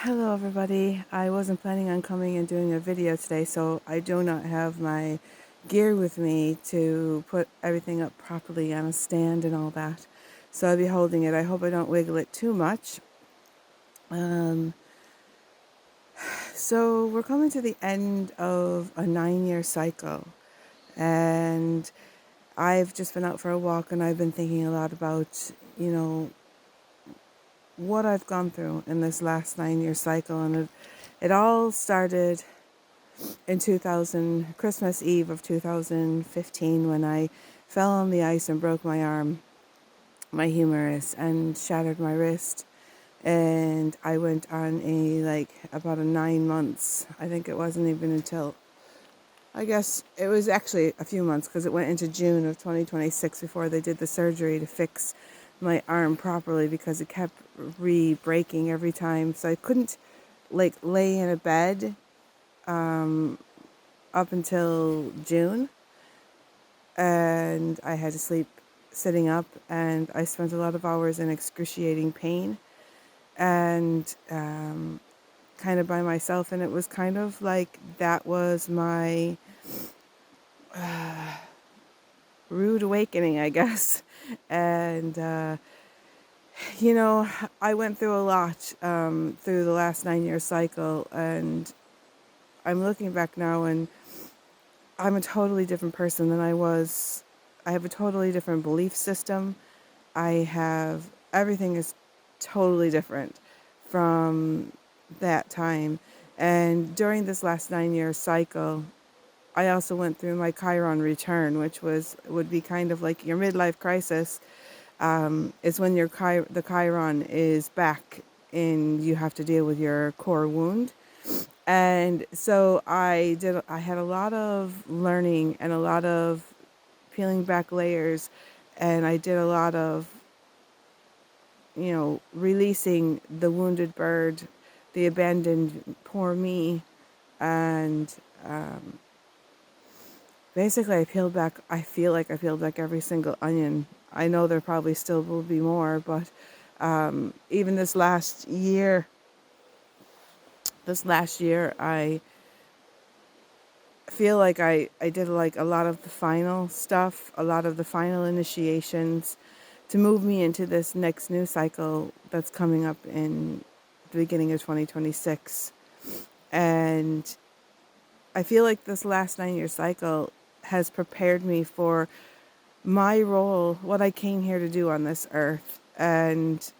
Hello everybody. I wasn't planning on coming and doing a video today, so I do not have my gear with me to put everything up properly on a stand and all that. So I'll be holding it. I hope I don't wiggle it too much. Um, so we're coming to the end of a 9-year cycle, and I've just been out for a walk and I've been thinking a lot about, what I've gone through in this last 9-year cycle, and it all started in Christmas Eve of 2015, when I fell on the ice and broke my arm, my humerus, and shattered my wrist. And I went on about a 9 months. I think it wasn't even until, I guess it was actually a few months, because it went into June of 2026 before they did the surgery to fix my arm properly, because it kept re-breaking every time. So I couldn't lay in a bed up until June, and I had to sleep sitting up, and I spent a lot of hours in excruciating pain and kind of by myself, and it was kind of like that was my rude awakening, I guess. And I went through a lot through the last 9-year cycle, and I'm looking back now, and I'm a totally different person than I was. I have a totally different belief system. Everything is totally different from that time. And during this last 9-year cycle, I also went through my Chiron return, which would be kind of like your midlife crisis. Is when the Chiron is back and you have to deal with your core wound. And so I had a lot of learning and a lot of peeling back layers, and I did a lot of, releasing the wounded bird, the abandoned poor me, and basically I feel like I peeled back every single onion. I know there probably still will be more, but even this last year, I feel like I did like a lot of the final stuff, a lot of the final initiations to move me into this next new cycle that's coming up in the beginning of 2026. And I feel like this last 9-year cycle has prepared me for my role, what I came here to do on this earth, and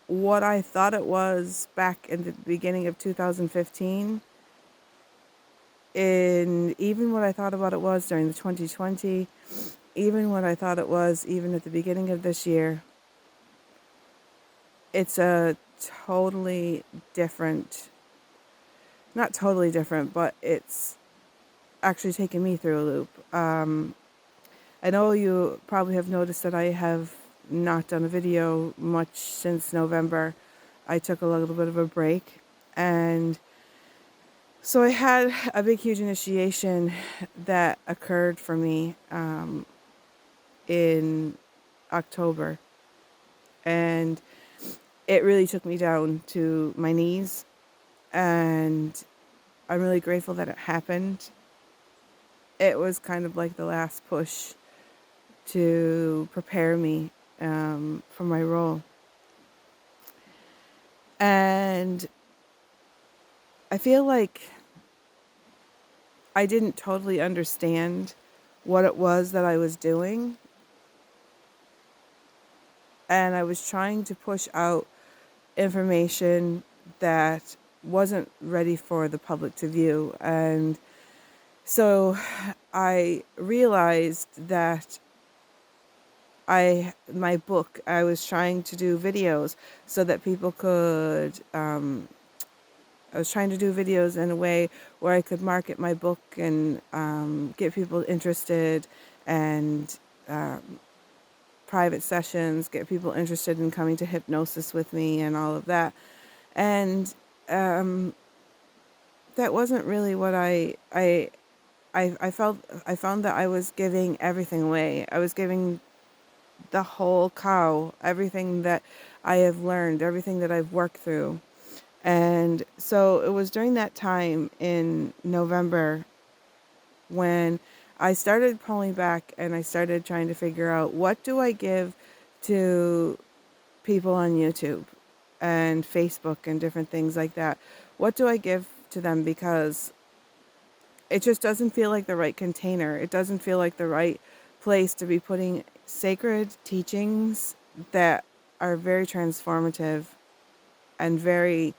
what I thought it was back in the beginning of 2015. And even what I thought about it was during the 2020, even what I thought it was even at the beginning of this year, it's a totally different, not totally different, but it's actually taken me through a loop. I know you probably have noticed that I have not done a video much since November. I took a little bit of a break, and so I had a big, huge initiation that occurred for me in October, and it really took me down to my knees, and I'm really grateful that it happened. It was kind of like the last push to prepare me for my role. And I feel like I didn't totally understand what it was that I was doing. And I was trying to push out information that wasn't ready for the public to view. And so I realized that I was trying to do videos so that people could, I was trying to do videos in a way where I could market my book and get people interested, and private sessions, get people interested in coming to hypnosis with me and all of that. And that wasn't really what I felt. I found that I was giving everything away. I was giving the whole cow, everything that I have learned, everything that I've worked through. And so it was during that time in November when I started pulling back and I started trying to figure out, what do I give to people on YouTube and Facebook and different things like that? What do I give to them? Because it just doesn't feel like the right container. It doesn't feel like the right place to be putting sacred teachings that are very transformative and very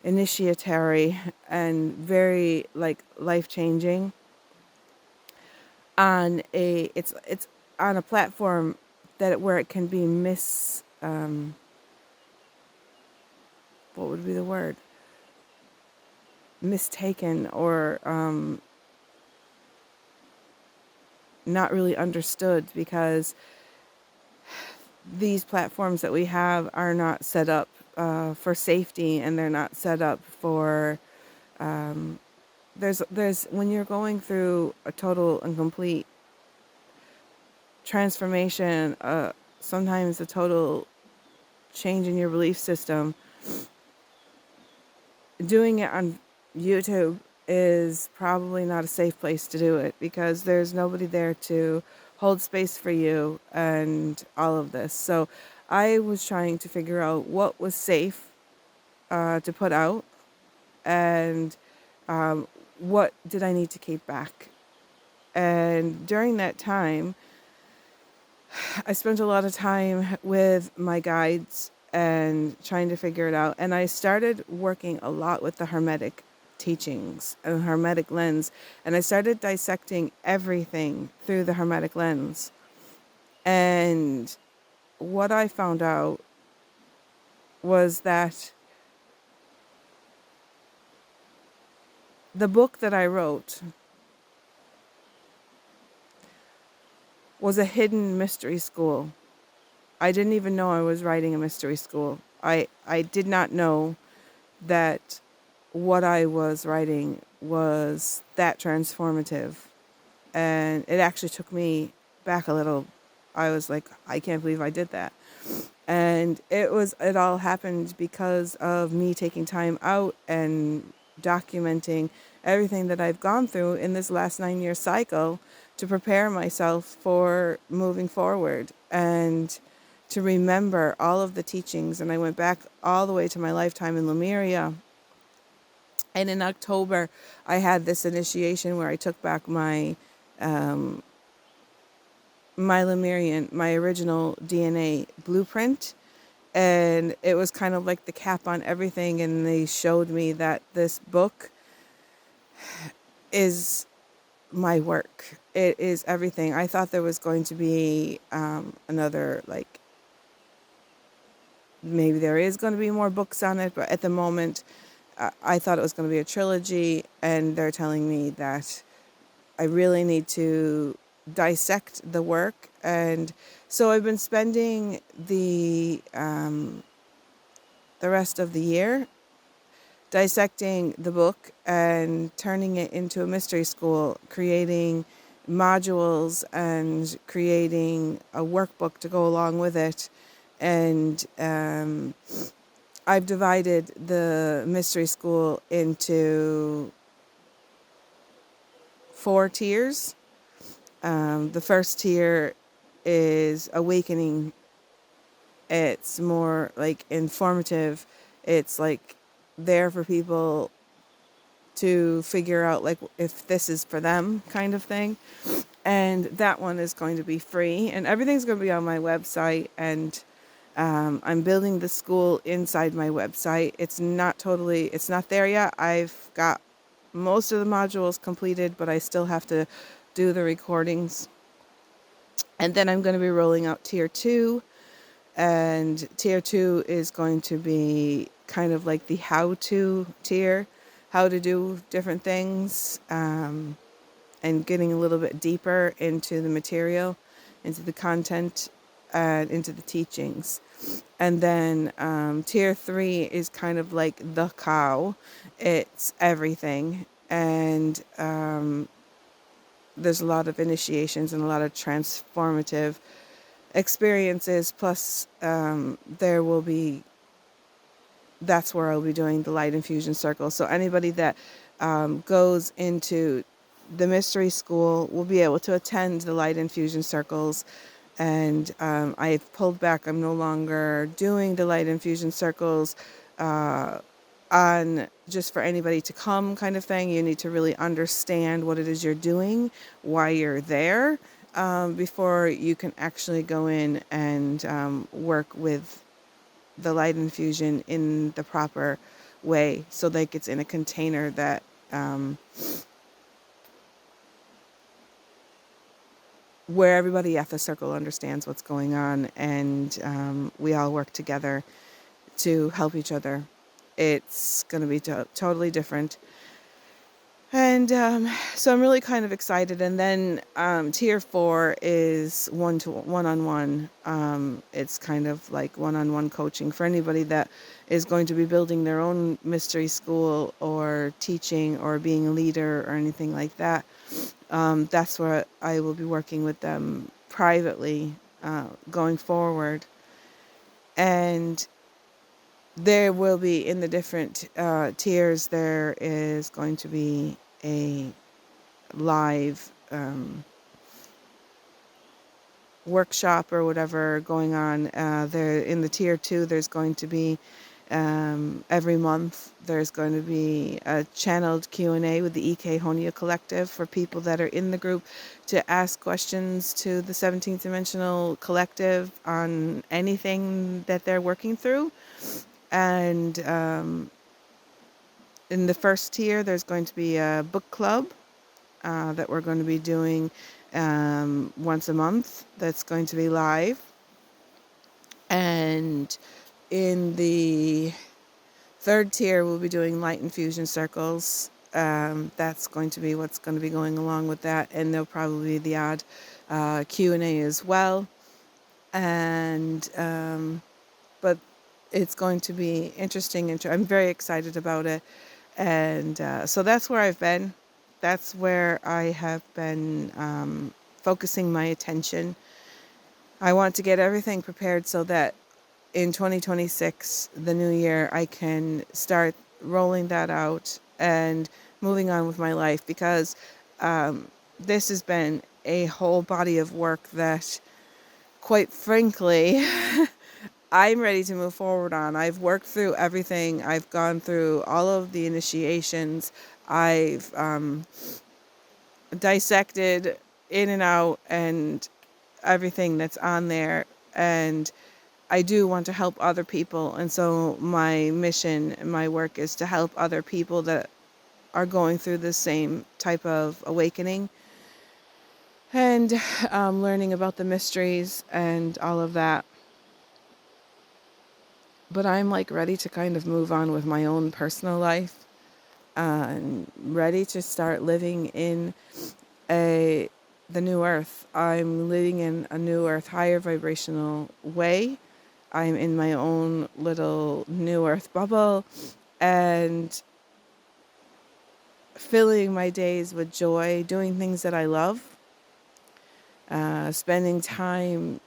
initiatory and very like life changing on a it's on a platform that where it can be what would be the word, mistaken, or not really understood, because these platforms that we have are not set up for safety, and they're not set up for there's when you're going through a total and complete transformation, sometimes a total change in your belief system, doing it on YouTube is probably not a safe place to do it, because there's nobody there to hold space for you and all of this. So I was trying to figure out what was safe to put out, and what did I need to keep back. And during that time, I spent a lot of time with my guides and trying to figure it out. And I started working a lot with the Hermetic teachings and Hermetic lens. And I started dissecting everything through the Hermetic lens. And what I found out was that the book that I wrote was a hidden mystery school. I didn't even know I was writing a mystery school. I did not know that what I was writing was that transformative. And it actually took me back a little. I was like, I can't believe I did that. And it all happened because of me taking time out and documenting everything that I've gone through in this last 9-year cycle to prepare myself for moving forward and to remember all of the teachings. And I went back all the way to my lifetime in Lemuria. And in October, I had this initiation where I took back my my Lemurian, my original DNA blueprint. And it was kind of like the cap on everything. And they showed me that this book is my work. It is everything. I thought there was going to be another, like, maybe there is going to be more books on it. But at the moment, I thought it was going to be a trilogy. And they're telling me that I really need to dissect the work. And so I've been spending the rest of the year dissecting the book and turning it into a mystery school, creating modules and creating a workbook to go along with it. And I've divided the mystery school into 4 tiers. The first tier is awakening. It's more like informative. It's like there for people to figure out like if this is for them, kind of thing. And that one is going to be free, and everything's going to be on my website. And I'm building the school inside my website. It's not there yet. I've got most of the modules completed, but I still have to do the recordings. And then I'm going to be rolling out tier 2. And tier 2 is going to be kind of like the how-to tier, how to do different things, and getting a little bit deeper into the material, into the content, and into the teachings. And then tier 3 is kind of like the cow. It's everything. And there's a lot of initiations and a lot of transformative experiences. Plus, there will be, that's where I'll be doing the light infusion circle. So anybody that goes into the mystery school will be able to attend the light infusion circles. And I've pulled back. I'm no longer doing the light infusion circles on just for anybody to come kind of thing. You need to really understand what it is you're doing, why you're there, before you can actually go in and work with the light infusion in the proper way, so like it's in a container that where everybody at the circle understands what's going on, and we all work together to help each other. It's going to be totally different. And so I'm really kind of excited. And then tier 4 is one-on-one. It's kind of like one-on-one coaching for anybody that is going to be building their own mystery school or teaching or being a leader or anything like that. That's where I will be working with them privately going forward. And there will be, in the different tiers, there is going to be a live workshop or whatever going on. There in the tier 2, there's going to be every month there's going to be a channeled Q&A with the EK Honia Collective for people that are in the group to ask questions to the 17th Dimensional Collective on anything that they're working through. And in the first tier, there's going to be a book club that we're going to be doing once a month. That's going to be live. And in the third tier, we'll be doing light infusion circles. That's going to be what's going to be going along with that. And there'll probably be the odd Q&A as well. And but it's going to be interesting. I'm very excited about it. And so that's where I've been. That's where I have been focusing my attention. I want to get everything prepared so that in 2026, the new year, I can start rolling that out and moving on with my life, because this has been a whole body of work that, quite frankly, I'm ready to move forward on. I've worked through everything. I've gone through all of the initiations. I've dissected in and out and everything that's on there. And I do want to help other people. And so my mission and my work is to help other people that are going through the same type of awakening and learning about the mysteries and all of that. But I'm like ready to kind of move on with my own personal life and ready to start living in the new earth. I'm living in a new earth, higher vibrational way. I'm in my own little new earth bubble and filling my days with joy, doing things that I love, spending time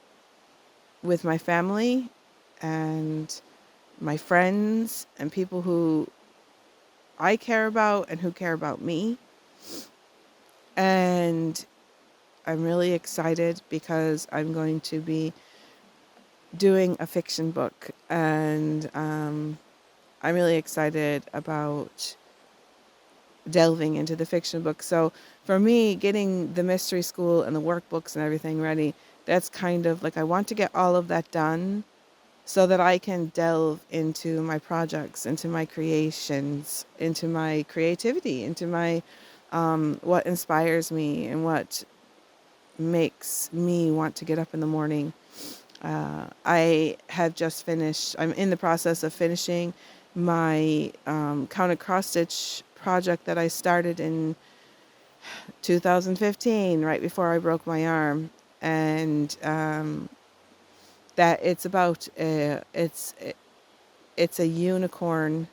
with my family and my friends and people who I care about and who care about me. And I'm really excited because I'm going to be doing a fiction book, and I'm really excited about delving into the fiction book. So for me, getting the mystery school and the workbooks and everything ready, that's kind of like I want to get all of that done so that I can delve into my projects, into my creations, into my creativity, into my what inspires me and what makes me want to get up in the morning. I have just finished, I'm in the process of finishing my counted cross stitch project that I started in 2015, right before I broke my arm. And that it's about, it's a unicorn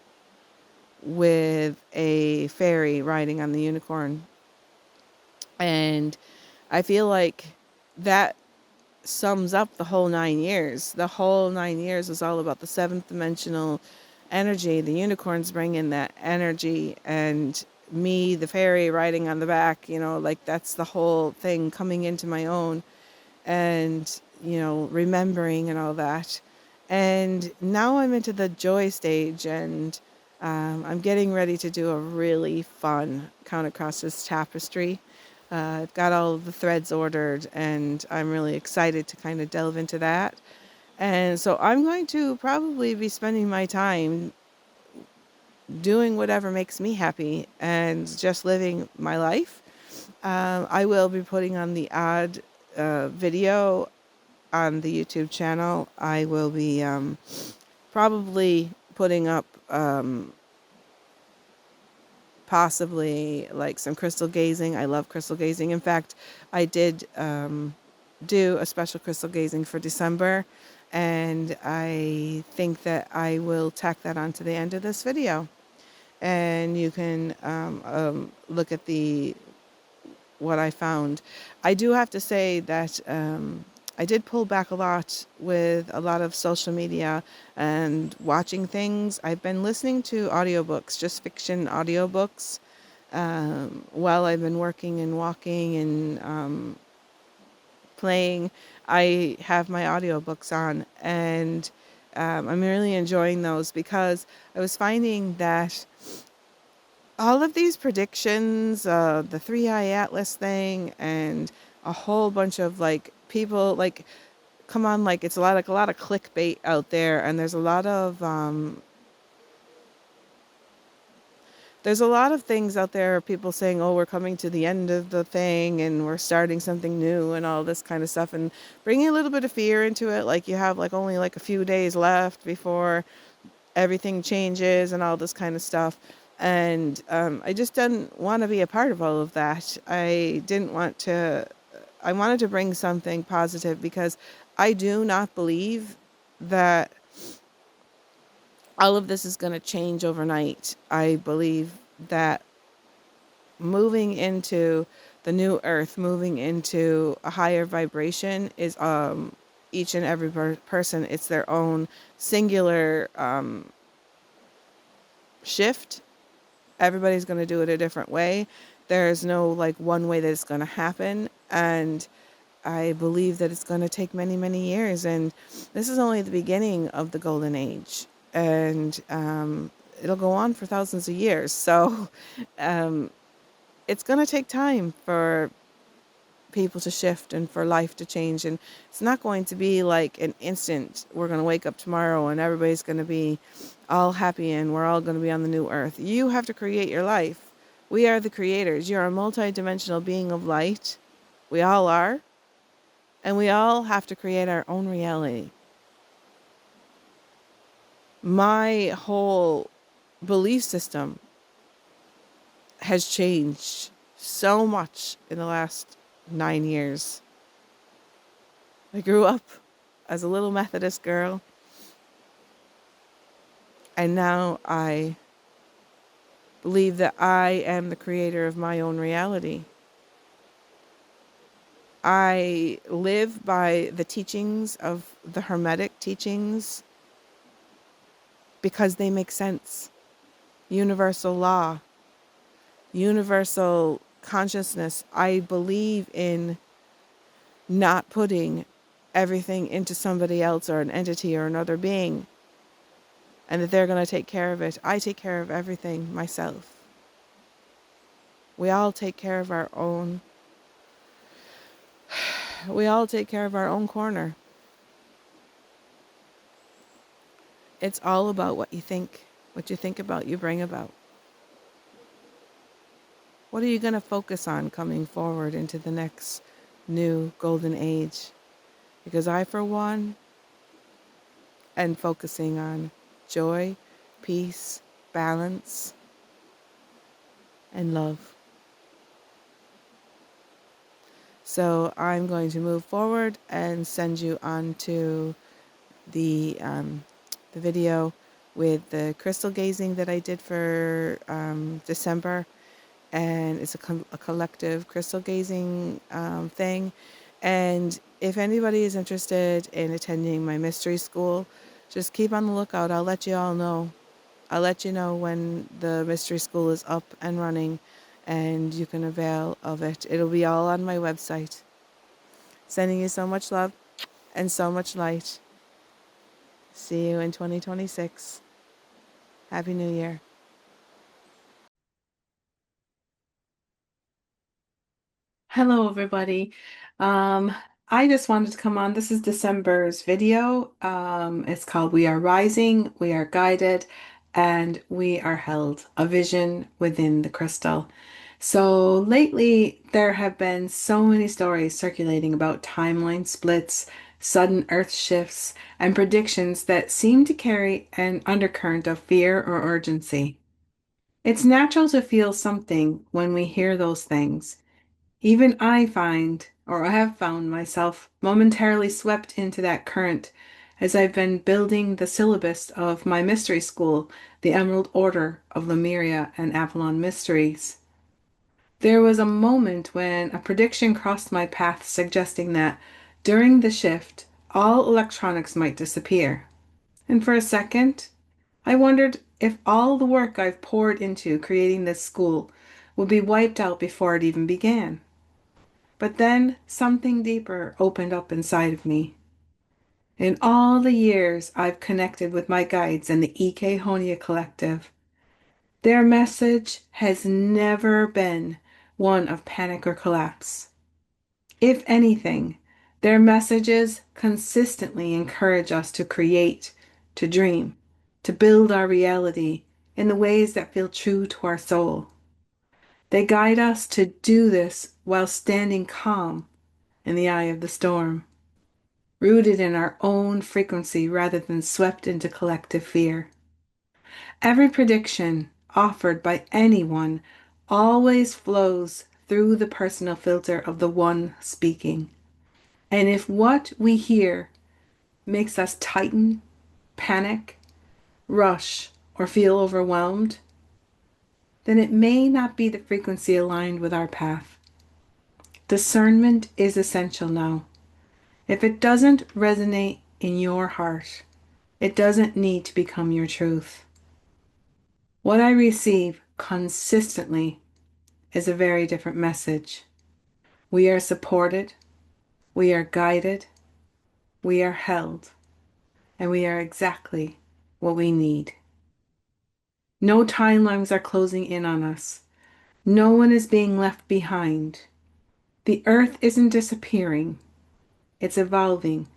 with a fairy riding on the unicorn. And I feel like that sums up the whole 9 years. The whole 9 years is all about the seventh dimensional energy. The unicorns bring in that energy, and me, the fairy, riding on the back, like that's the whole thing, coming into my own and, remembering and all that. And now I'm into the joy stage, and I'm getting ready to do a really fun Count Across This Tapestry. I've got all of the threads ordered, and I'm really excited to kind of delve into that. And so I'm going to probably be spending my time doing whatever makes me happy and just living my life. I will be putting on the odd video on the YouTube channel. I will be probably putting up possibly like some crystal gazing. I love crystal gazing. In fact, I did do a special crystal gazing for December, and I think that I will tack that onto the end of this video. And you can look at what I found. I do have to say that I did pull back a lot with a lot of social media and watching things. I've been listening to audiobooks, just fiction audiobooks, while I've been working and walking and playing. I have my audiobooks on, and I'm really enjoying those because I was finding that all of these predictions, the 3-eye atlas thing, and a whole bunch of like people, like, come on, like it's a lot of clickbait out there, and there's a lot of things out there, people saying, oh, we're coming to the end of the thing and we're starting something new and all this kind of stuff, and bringing a little bit of fear into it, like you have like only like a few days left before everything changes and all this kind of stuff. And I just didn't want to be a part of all of that. I wanted to bring something positive, because I do not believe that all of this is going to change overnight. I believe that moving into the new earth, moving into a higher vibration is each and every person, it's their own singular shift. Everybody's going to do it a different way. There's no like one way that it's going to happen. And I believe that it's going to take many, many years. And this is only the beginning of the golden age. And it'll go on for thousands of years. So it's going to take time for people to shift and for life to change. And it's not going to be like an instant, we're going to wake up tomorrow and everybody's going to be all happy and we're all going to be on the new earth. You have to create your life. We are the creators. You're a multidimensional being of light. We all are. And we all have to create our own reality. My whole belief system has changed so much in the last 9 years. I grew up as a little Methodist girl, and now I believe that I am the creator of my own reality. I live by the teachings of the Hermetic teachings because they make sense. Universal law, universal consciousness. I believe in not putting everything into somebody else or an entity or another being, and that they're going to take care of it. I take care of everything myself. We all take care of our own. We all take care of our own corner. It's all about what you think. What you think about, you bring about. What are you going to focus on coming forward into the next new golden age? Because I, for one, am focusing on joy, peace, balance, and love. So I'm going to move forward and send you on to the video with the crystal gazing that I did for December. And it's a collective crystal gazing thing. And if anybody is interested in attending my mystery school, just keep on the lookout. I'll let you all know. I'll let you know when the mystery school is up and running and you can avail of it. It'll be all on my website. Sending you so much love and so much light. See you in 2026. Happy New Year. Hello, everybody. Um, I just wanted to come on. This is December's video. It's called We Are Rising, We Are Guided, and We Are Held, a vision within the crystal. So lately, there have been so many stories circulating about timeline splits, sudden earth shifts, and predictions that seem to carry an undercurrent of fear or urgency. It's natural to feel something when we hear those things. Even I find, or I have found myself momentarily swept into that current as I've been building the syllabus of my mystery school, the Emerald Order of Lemuria and Avalon Mysteries. There was a moment when a prediction crossed my path suggesting that during the shift, all electronics might disappear. And for a second, I wondered if all the work I've poured into creating this school would be wiped out before it even began. But then something deeper opened up inside of me. In all the years I've connected with my guides and the EK Honia Collective, their message has never been one of panic or collapse. If anything, their messages consistently encourage us to create, to dream, to build our reality in the ways that feel true to our soul. They guide us to do this while standing calm in the eye of the storm, rooted in our own frequency rather than swept into collective fear. Every prediction offered by anyone always flows through the personal filter of the one speaking. And if what we hear makes us tighten, panic, rush, or feel overwhelmed, then it may not be the frequency aligned with our path. Discernment is essential now. If it doesn't resonate in your heart, it doesn't need to become your truth. What I receive consistently is a very different message. We are supported, we are guided, we are held, and we are exactly what we need. No timelines are closing in on us. No one is being left behind. The earth isn't disappearing, it's evolving,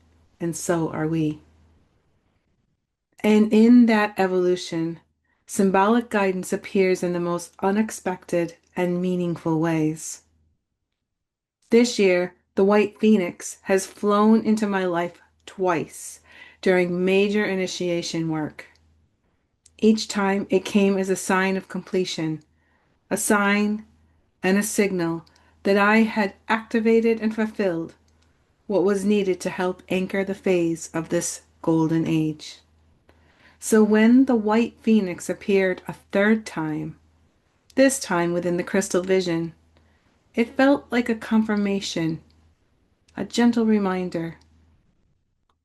and so are we. And in that evolution, symbolic guidance appears in the most unexpected and meaningful ways. This year, the White Phoenix has flown into my life twice during major initiation work. Each time it came as a sign of completion, a sign and a signal that I had activated and fulfilled what was needed to help anchor the phase of this golden age. So when the white phoenix appeared a third time, this time within the crystal vision, it felt like a confirmation, a gentle reminder.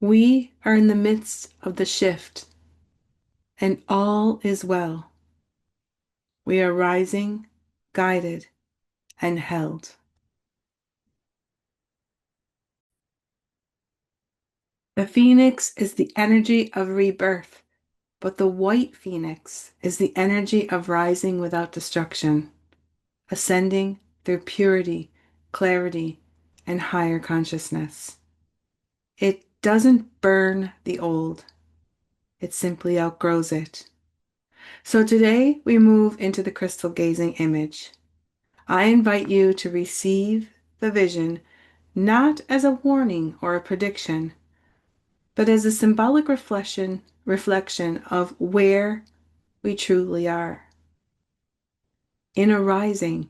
We are in the midst of the shift, and all is well. We are rising, guided, and held. The phoenix is the energy of rebirth, but the white phoenix is the energy of rising without destruction, ascending through purity, clarity, and higher consciousness. It doesn't burn the old, it simply outgrows it. So today we move into the crystal gazing image. I invite you to receive the vision not as a warning or a prediction, but as a symbolic reflection of where we truly are. In a rising,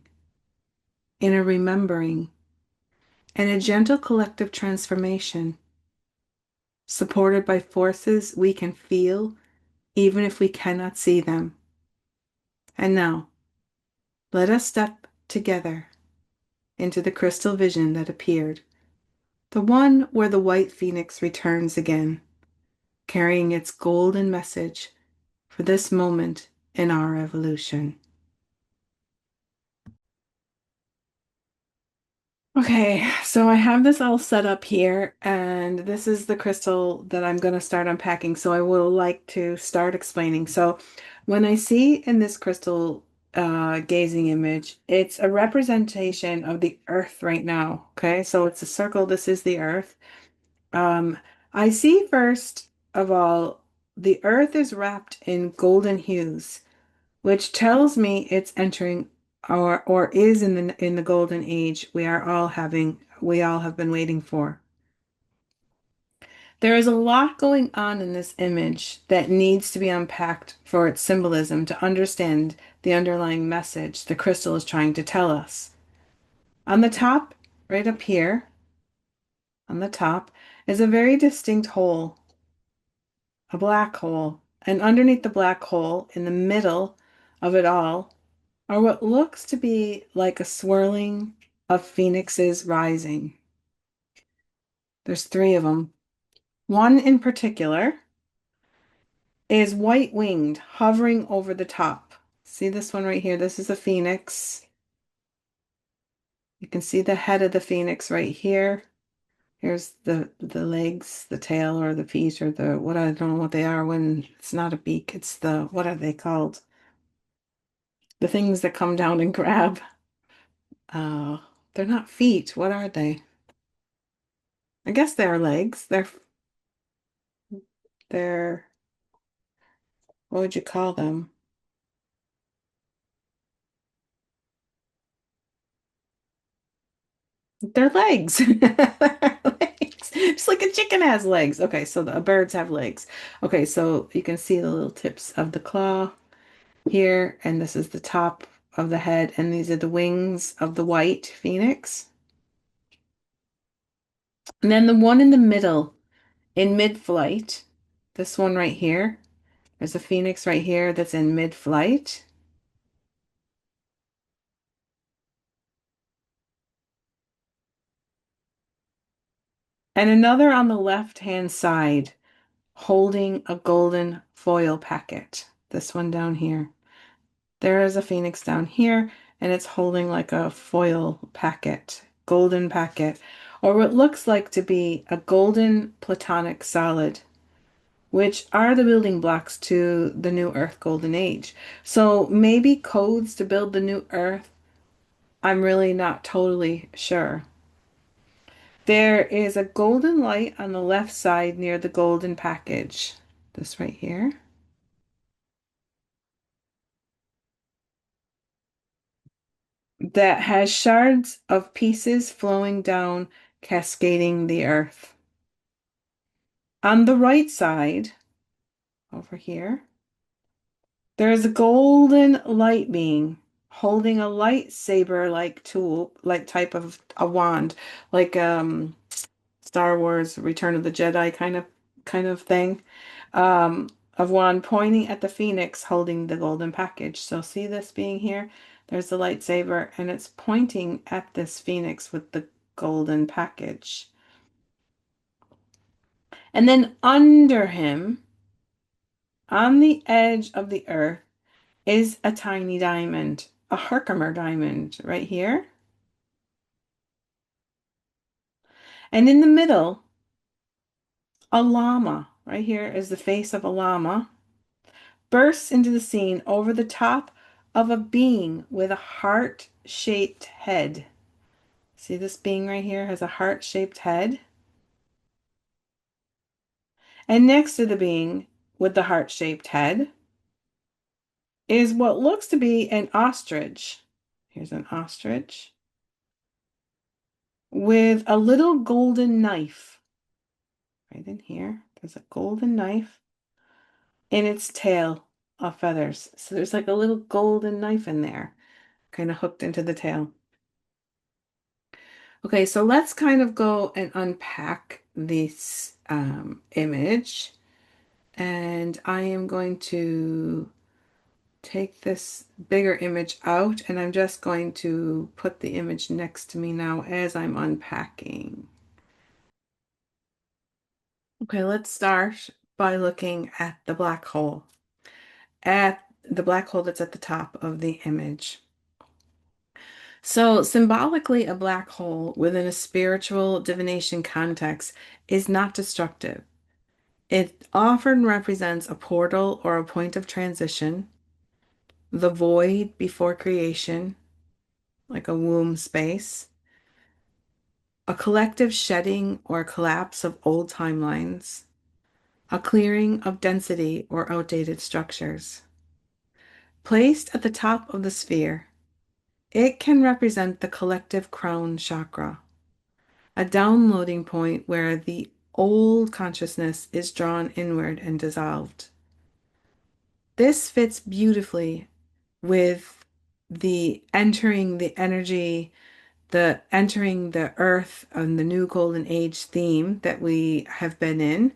in a remembering, and a gentle collective transformation, supported by forces we can feel even if we cannot see them. And now, let us step together into the crystal vision that appeared the one where the white phoenix returns again, carrying its golden message for this moment in our evolution. Okay, so I have this all set up here, and this is the crystal that I'm going to start unpacking. So I will like to start explaining. So when I see in this crystal gazing image, it's a representation of the earth right now. Okay, so it's a circle. This is the earth. Um, I see first of all, the earth is wrapped in golden hues, which tells me it's entering or is in the golden age we all have been waiting for. There is a lot going on in this image that needs to be unpacked for its symbolism to understand the underlying message the crystal is trying to tell us. On the top, right up here, on the top, is a very distinct hole, a black hole. And underneath the black hole, in the middle of it all, are what looks to be like a swirling of phoenixes rising. There's three of them. One in particular is white winged, hovering over the top. See this one right here? This is a phoenix. You can see the head of the phoenix right here. Here's the legs, the tail, or the feet, or the what I don't know what they are when it's not a beak. It's the what are they called? The things that come down and grab. Uh, they're not feet. What are they? I guess they're legs. They're what would you call them? They're legs. They're legs. Just like a chicken has legs. Okay, so the birds have legs. Okay, so you can see the little tips of the claw here, and this is the top of the head, and these are the wings of the white phoenix. And then the one in the middle, in mid-flight, this one right here, there's a phoenix right here that's in mid-flight. And another on the left-hand side holding a golden foil packet. This one down here. There is a phoenix down here, and it's holding like a foil packet, golden packet, or what looks like to be a golden platonic solid, which are the building blocks to the new Earth Golden Age. So maybe codes to build the new Earth. I'm really not totally sure. There is a golden light on the left side near the golden package. This right here. That has shards of pieces flowing down, cascading the earth. On the right side, over here, there is a golden light being holding a lightsaber-like tool, like type of a wand, like Star Wars Return of the Jedi kind of thing. Um, of wand pointing at the phoenix holding the golden package. So see this being here? There's the lightsaber and it's pointing at this phoenix with the golden package. And then under him, on the edge of the earth, is a tiny diamond, a Herkimer diamond right here. And in the middle, a llama. Right here is the face of a llama. Bursts into the scene over the top of a being with a heart-shaped head. See this being right here has a heart-shaped head. And next to the being with the heart-shaped head is what looks to be an ostrich. Here's an ostrich with a little golden knife. Right in here, there's a golden knife in its tail of feathers. So there's like a little golden knife in there, kind of hooked into the tail. Okay, so let's kind of go and unpack this image. And I am going to take this bigger image out and I'm just going to put the image next to me now as I'm unpacking. Okay, let's start by looking at the black hole, at the black hole that's at the top of the image. So, symbolically, a black hole within a spiritual divination context is not destructive. It often represents a portal or a point of transition, the void before creation, like a womb space, a collective shedding or collapse of old timelines, a clearing of density or outdated structures. Placed at the top of the sphere, it can represent the collective crown chakra, a downloading point where the old consciousness is drawn inward and dissolved. This fits beautifully with the entering the energy, the entering the earth and the new golden age theme that we have been in.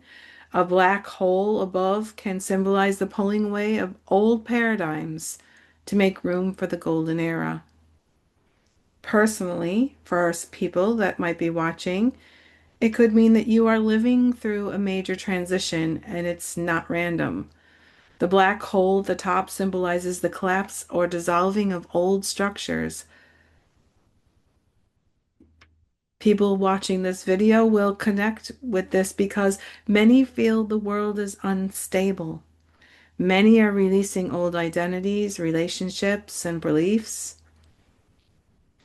A black hole above can symbolize the pulling away of old paradigms to make room for the golden era. Personally, for people that might be watching, it could mean that you are living through a major transition and it's not random. The black hole at the top symbolizes the collapse or dissolving of old structures. People watching this video will connect with this because many feel the world is unstable. Many are releasing old identities, relationships, and beliefs.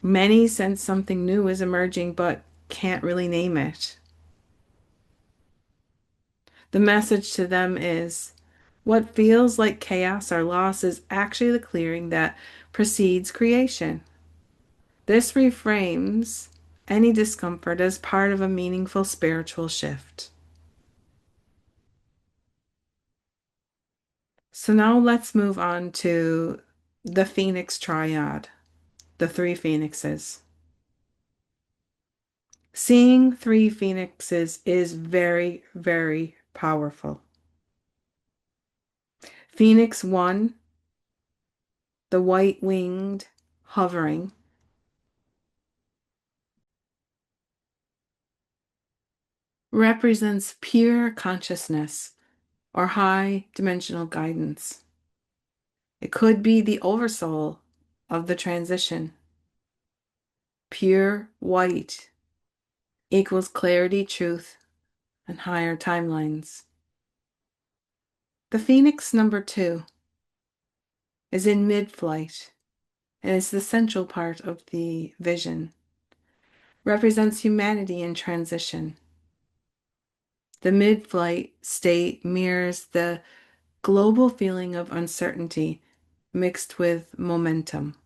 Many sense something new is emerging but can't really name it. The message to them is what feels like chaos or loss is actually the clearing that precedes creation. This reframes any discomfort as part of a meaningful spiritual shift. So now let's move on to the Phoenix Triad, the three phoenixes. Seeing three phoenixes is very, very powerful. Phoenix 1, the white winged hovering, represents pure consciousness or high dimensional guidance. It could be the oversoul of the transition. Pure white equals clarity, truth, and higher timelines. The Phoenix number 2 is in mid-flight and is the central part of the vision. Represents humanity in transition. The mid-flight state mirrors the global feeling of uncertainty mixed with momentum.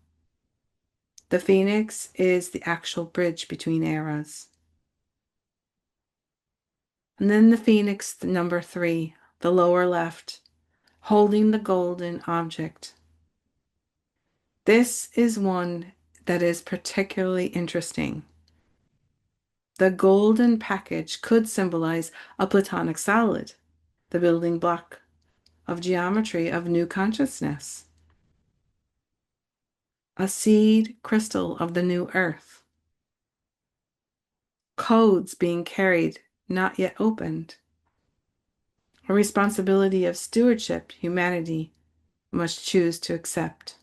The phoenix is the actual bridge between eras. And then the phoenix number 3, the lower left, holding the golden object. This is one that is particularly interesting. The golden package could symbolize a platonic solid, the building block of geometry of new consciousness, a seed crystal of the new earth, codes being carried, not yet opened, a responsibility of stewardship humanity must choose to accept.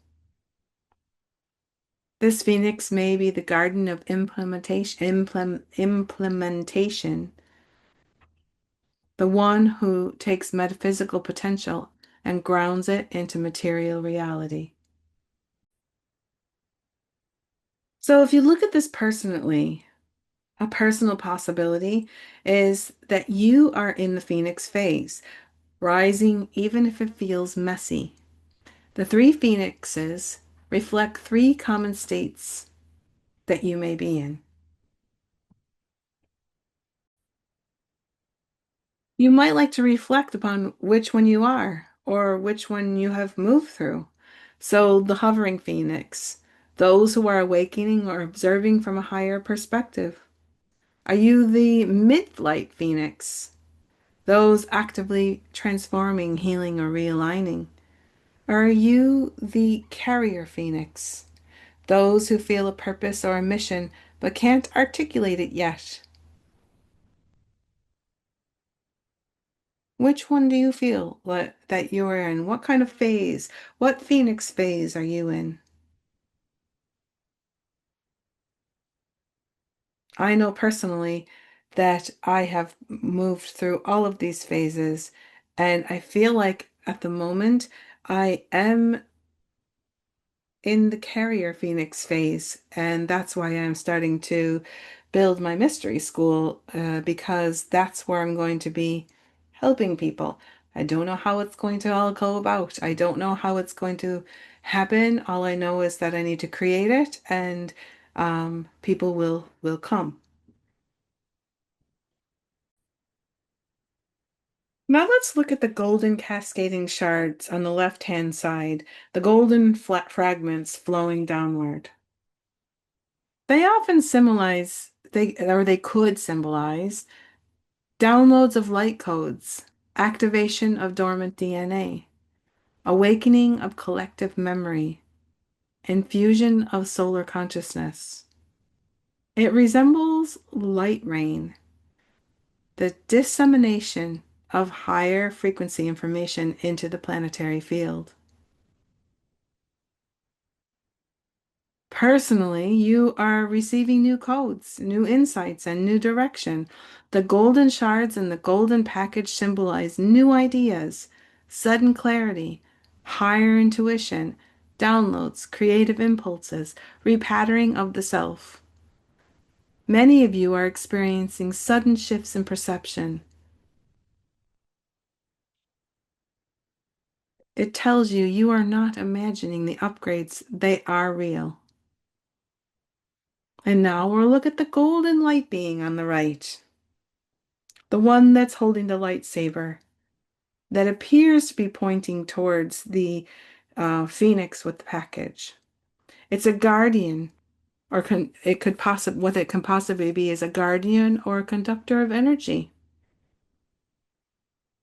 This phoenix may be the garden of implementation, the one who takes metaphysical potential and grounds it into material reality. So if you look at this personally, a personal possibility is that you are in the phoenix phase, rising even if it feels messy. The three phoenixes reflect three common states that you may be in. You might like to reflect upon which one you are or which one you have moved through. So, the hovering phoenix, those who are awakening or observing from a higher perspective. Are you the mid-flight phoenix, those actively transforming, healing, or realigning? Or are you the carrier phoenix, those who feel a purpose or a mission but can't articulate it yet? Which one do you feel that you're in? What kind of phase? What Phoenix phase are you in? I know personally that I have moved through all of these phases, and I feel like at the moment I am in the carrier Phoenix phase, and that's why I'm starting to build my mystery school because that's where I'm going to be helping people. I don't know how it's going to all go about. I don't know how it's going to happen. All I know is that I need to create it, and people will come. Now let's look at the golden cascading shards on the left-hand side, the golden flat fragments flowing downward. They often symbolize, they could symbolize downloads of light codes, activation of dormant DNA, awakening of collective memory, infusion of solar consciousness. It resembles light rain, the dissemination of higher frequency information into the planetary field. Personally, you are receiving new codes, new insights, and new direction. The golden shards and the golden package symbolize new ideas, sudden clarity, higher intuition, downloads, creative impulses, repatterning of the self. Many of you are experiencing sudden shifts in perception. It tells you you are not imagining the upgrades, they are real. And now we'll look at the golden light being on the right. The one that's holding the lightsaber that appears to be pointing towards the phoenix with the package. It's a guardian, or it could possibly what it can possibly be is a guardian or a conductor of energy,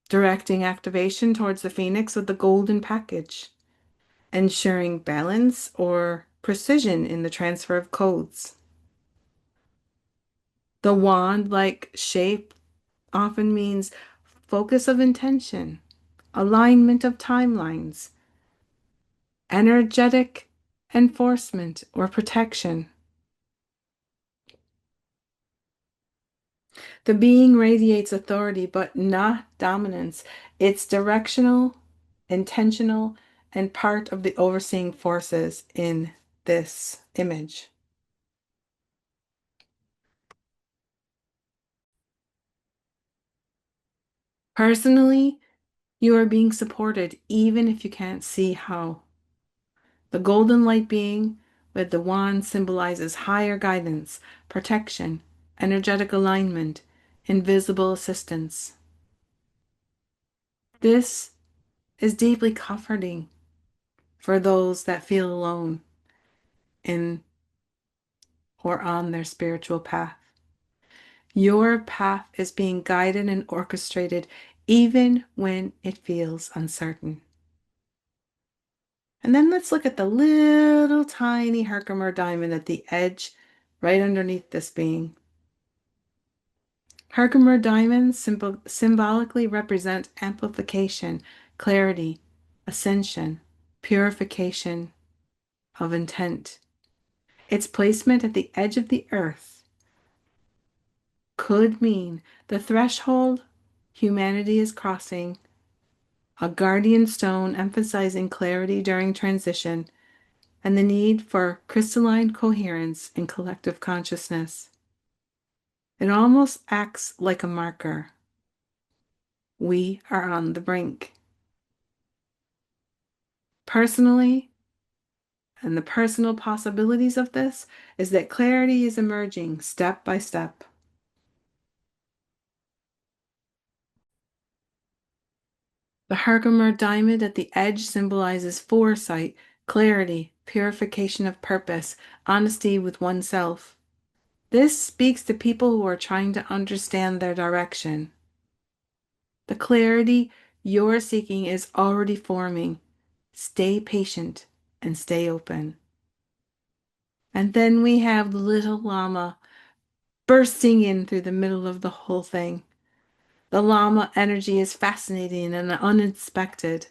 directing activation towards the phoenix with the golden package, ensuring balance or precision in the transfer of codes. The wand-like shape often means focus of intention, alignment of timelines, energetic enforcement or protection. The being radiates authority, but not dominance. It's directional, intentional, and part of the overseeing forces in this image. Personally, you are being supported even if you can't see how. The golden light being with the wand symbolizes higher guidance, protection, energetic alignment, invisible assistance. This is deeply comforting for those that feel alone in or on their spiritual path. Your path is being guided and orchestrated even when it feels uncertain. And then let's look at the little tiny Herkimer diamond at the edge, right underneath this being. Herkimer diamonds symbolically represent amplification, clarity, ascension, purification of intent. Its placement at the edge of the earth could mean the threshold humanity is crossing, a guardian stone emphasizing clarity during transition, and the need for crystalline coherence in collective consciousness. It almost acts like a marker. We are on the brink. Personally, and the personal possibilities of this is that clarity is emerging step by step. The Herkimer diamond at the edge symbolizes foresight, clarity, purification of purpose, honesty with oneself. This speaks to people who are trying to understand their direction. The clarity you're seeking is already forming. Stay patient and stay open. And then we have the little llama bursting in through the middle of the whole thing. The llama energy is fascinating and unexpected.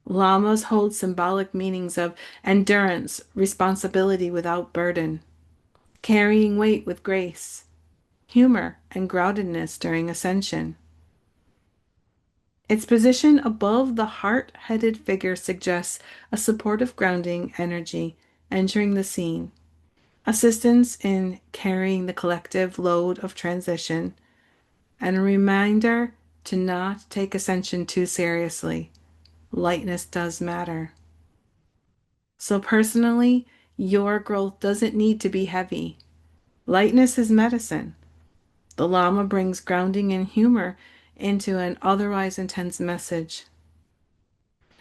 Llamas hold symbolic meanings of endurance, responsibility without burden, carrying weight with grace, humor, and groundedness during ascension. Its position above the heart-headed figure suggests a supportive grounding energy entering the scene, assistance in carrying the collective load of transition, and a reminder to not take ascension too seriously. Lightness does matter. So, personally, your growth doesn't need to be heavy. Lightness is medicine. The Lama brings grounding and humor into an otherwise intense message.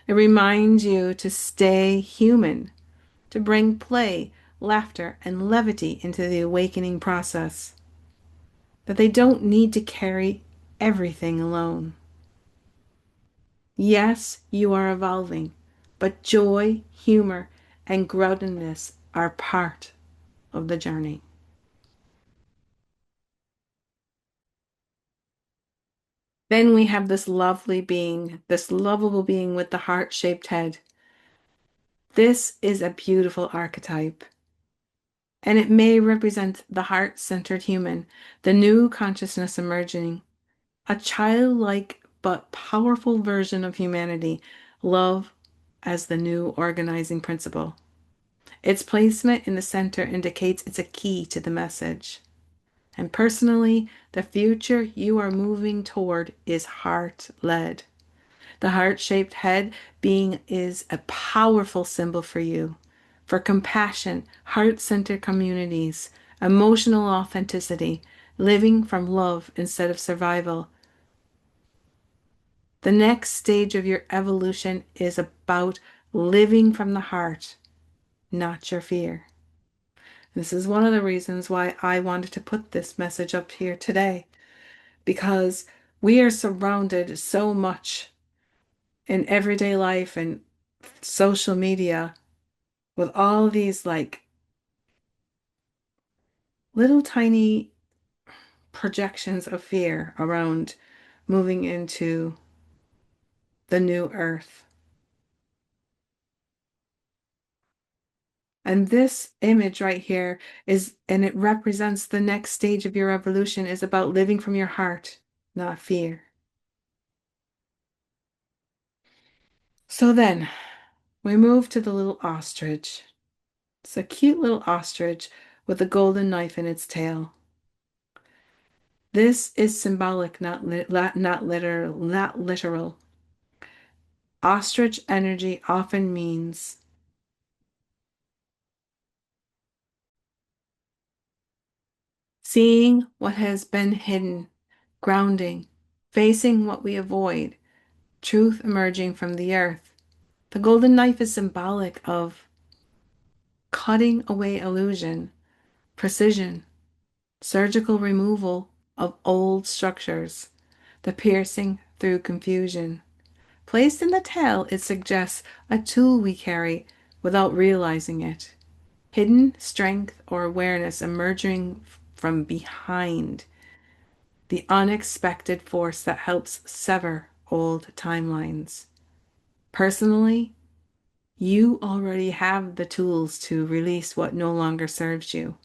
It reminds you to stay human, to bring play, laughter, and levity into the awakening process, that they don't need to carry everything alone. Yes, you are evolving, but joy, humor, and groundedness are part of the journey. Then we have this lovely being, this lovable being with the heart-shaped head. This is a beautiful archetype, and it may represent the heart-centered human, the new consciousness emerging, a childlike but powerful version of humanity, love as the new organizing principle. Its placement in the center indicates it's a key to the message. And personally, the future you are moving toward is heart-led. The heart-shaped head being is a powerful symbol for you, for compassion, heart-centered communities, emotional authenticity, living from love instead of survival. The next stage of your evolution is about living from the heart, not your fear. This is one of the reasons why I wanted to put this message up here today, because we are surrounded so much in everyday life and social media with all these like little tiny projections of fear around moving into the new earth. And this image right here is, and it represents the next stage of your evolution, is about living from your heart, not fear. So then we move to the little ostrich. It's a cute little ostrich with a golden knife in its tail. This is symbolic, not literal. Ostrich energy often means seeing what has been hidden, grounding, facing what we avoid, truth emerging from the earth. The golden knife is symbolic of cutting away illusion, precision, surgical removal of old structures, the piercing through confusion. Placed in the tail, it suggests a tool we carry without realizing it. Hidden strength or awareness emerging from behind. The unexpected force that helps sever old timelines. Personally, you already have the tools to release what no longer serves you.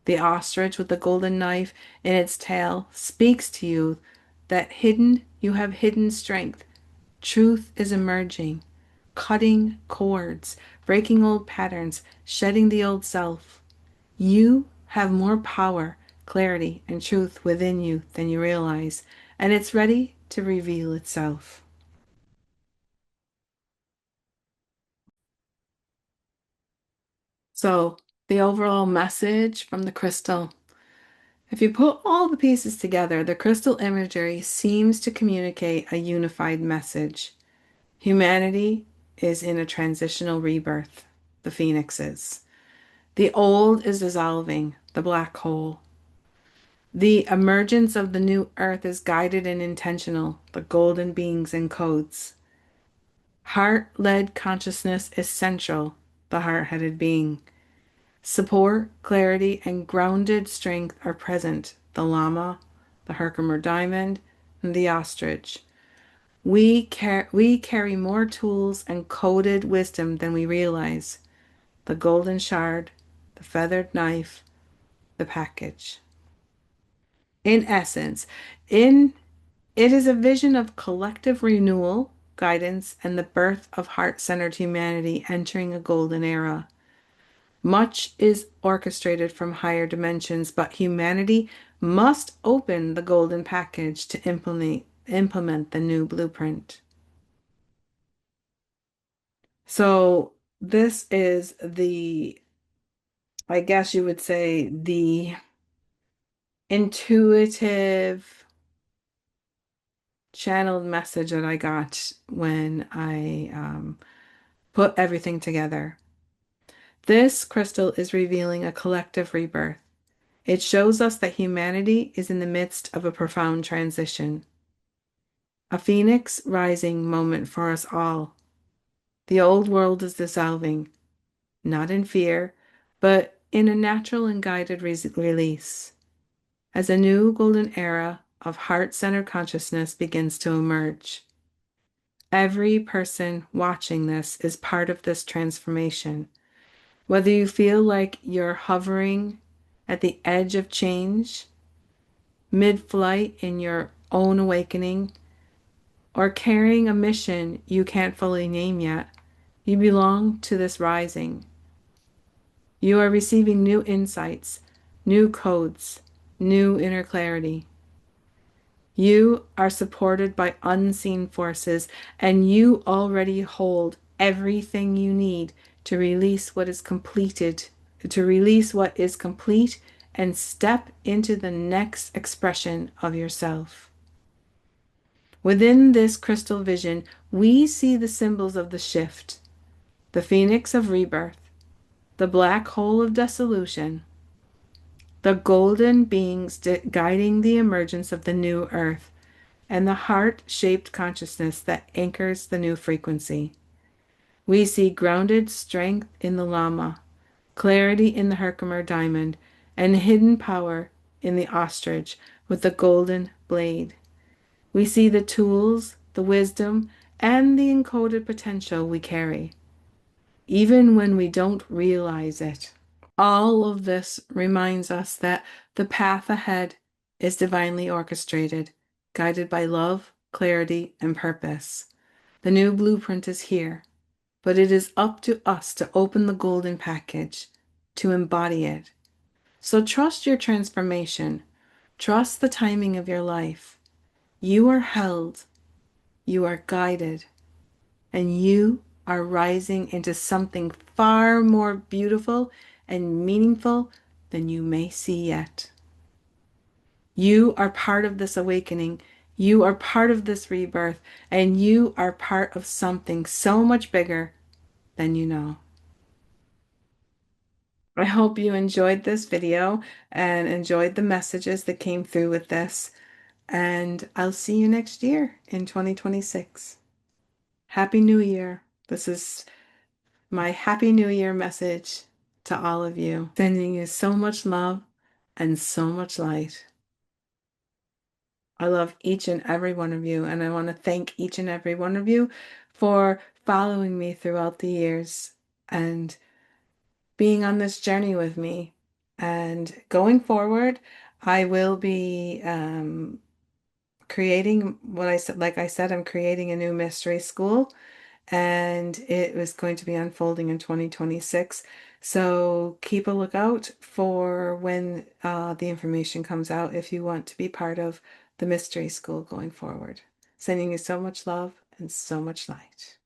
The ostrich with the golden knife in its tail speaks to you that you have hidden strength. Truth is emerging, cutting cords, breaking old patterns, shedding the old self. You have more power, clarity, and truth within you than you realize, and it's ready to reveal itself. So, the overall message from the crystal. If you put all the pieces together, the crystal imagery seems to communicate a unified message. Humanity is in a transitional rebirth, the phoenix is. The old is dissolving, the black hole. The emergence of the new earth is guided and intentional, the golden beings and codes. Heart-led consciousness is central, the heart-headed being. Support, clarity, and grounded strength are present, the Lama, the Herkimer Diamond, and the ostrich. We carry more tools and coded wisdom than we realize. The golden shard, the feathered knife, the package. In essence, in it is a vision of collective renewal, guidance, and the birth of heart-centered humanity entering a golden era. Much is orchestrated from higher dimensions, but humanity must open the golden package to implement the new blueprint. So this is I guess you would say, the intuitive channeled message that I got when I put everything together. This crystal is revealing a collective rebirth. It shows us that humanity is in the midst of a profound transition, a phoenix rising moment for us all. The old world is dissolving, not in fear, but in a natural and guided release, as a new golden era of heart-centered consciousness begins to emerge. Every person watching this is part of this transformation. Whether you feel like you're hovering at the edge of change, mid-flight in your own awakening, or carrying a mission you can't fully name yet, you belong to this rising. You are receiving new insights, new codes, new inner clarity. You are supported by unseen forces, and you already hold everything you need to release what is completed, to release what is complete and step into the next expression of yourself. Within this crystal vision, we see the symbols of the shift, the phoenix of rebirth, the black hole of dissolution, the golden beings guiding the emergence of the new earth, and the heart-shaped consciousness that anchors the new frequency. We see grounded strength in the llama, clarity in the Herkimer diamond, and hidden power in the ostrich with the golden blade. We see the tools, the wisdom, and the encoded potential we carry, even when we don't realize it. All of this reminds us that the path ahead is divinely orchestrated, guided by love, clarity, and purpose. The new blueprint is here, but it is up to us to open the golden package, to embody it. So trust your transformation. Trust the timing of your life. You are held, you are guided, and you are rising into something far more beautiful and meaningful than you may see yet. You are part of this awakening. You are part of this rebirth, and you are part of something so much bigger than you know. I hope you enjoyed this video and enjoyed the messages that came through with this. And I'll see you next year in 2026. Happy New Year. This is my Happy New Year message to all of you. Sending you so much love and so much light. I love each and every one of you, and I want to thank each and every one of you for following me throughout the years and being on this journey with me. And going forward, I will be creating what I said, like I said, I'm creating a new mystery school, and it was going to be unfolding in 2026. So keep a lookout for when the information comes out if you want to be part of the mystery school going forward. Sending you so much love and so much light.